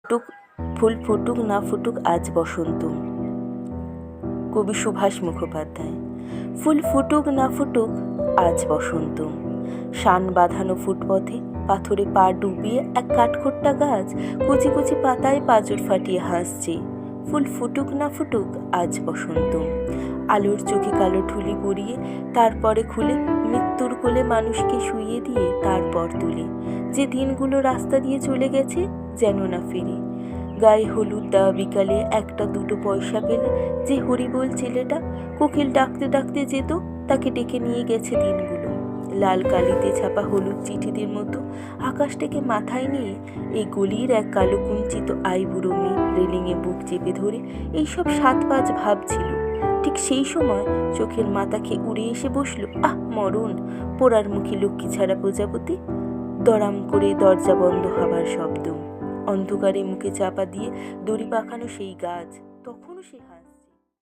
ফুটুক ফুল ফুটুক না ফুটুক আজ বসন্ত। কবি সুভাষ মুখোপাধ্যায়। ফুল ফুটুক না ফুটুক আজ বসন্ত। শান বাঁধানো ফুটপথে পাথরে পা ডুবিয়ে এক কাঠখোট্টা গাছ কুচি কুচি পাতায় পাঁজর ফাটিয়ে হাসছে। ফুল ফুটুক না ফুটুক আজ বসন্ত। আলোর চোখে কালো ঠুলি পরিয়ে তারপরে খুলে মৃত্যুর কোলে মানুষকে শুইয়ে দিয়ে তারপর তুলে যে দিনগুলো রাস্তা দিয়ে চলে গেছে যেন না ফিরে। গায়ে হলুদ দেওয়া বিকালে একটা দুটো পয়সা পেলে যে হরিবোল ছেলেটা কোকিল ডাকতে ডাকতে যেত তাকে ডেকে নিয়ে গেছে দিনগুলো। লাল কালিতে ছাপা হলুদ চিঠিদের মতো আকাশটাকে মাথায় নিয়ে এই গলির এক কালো কুঞ্চিত আইবুড়ো মেয়ে রেলিংয়ে বুক চেপে ধরে এইসব 7-5 ভাবছিল। ঠিক সেই সময় চোখের মাথাকে উড়ে এসে বসলো মরণ পোড়ার মুখী লক্ষ্মী ছাড়া প্রজাপতি। দড়াম করে দরজা বন্ধ হবার শব্দ, অন্ধকারে মুখে চাপা দিয়ে দড়ি পাকানো সেই গাছ, তখনও সে হাসছে।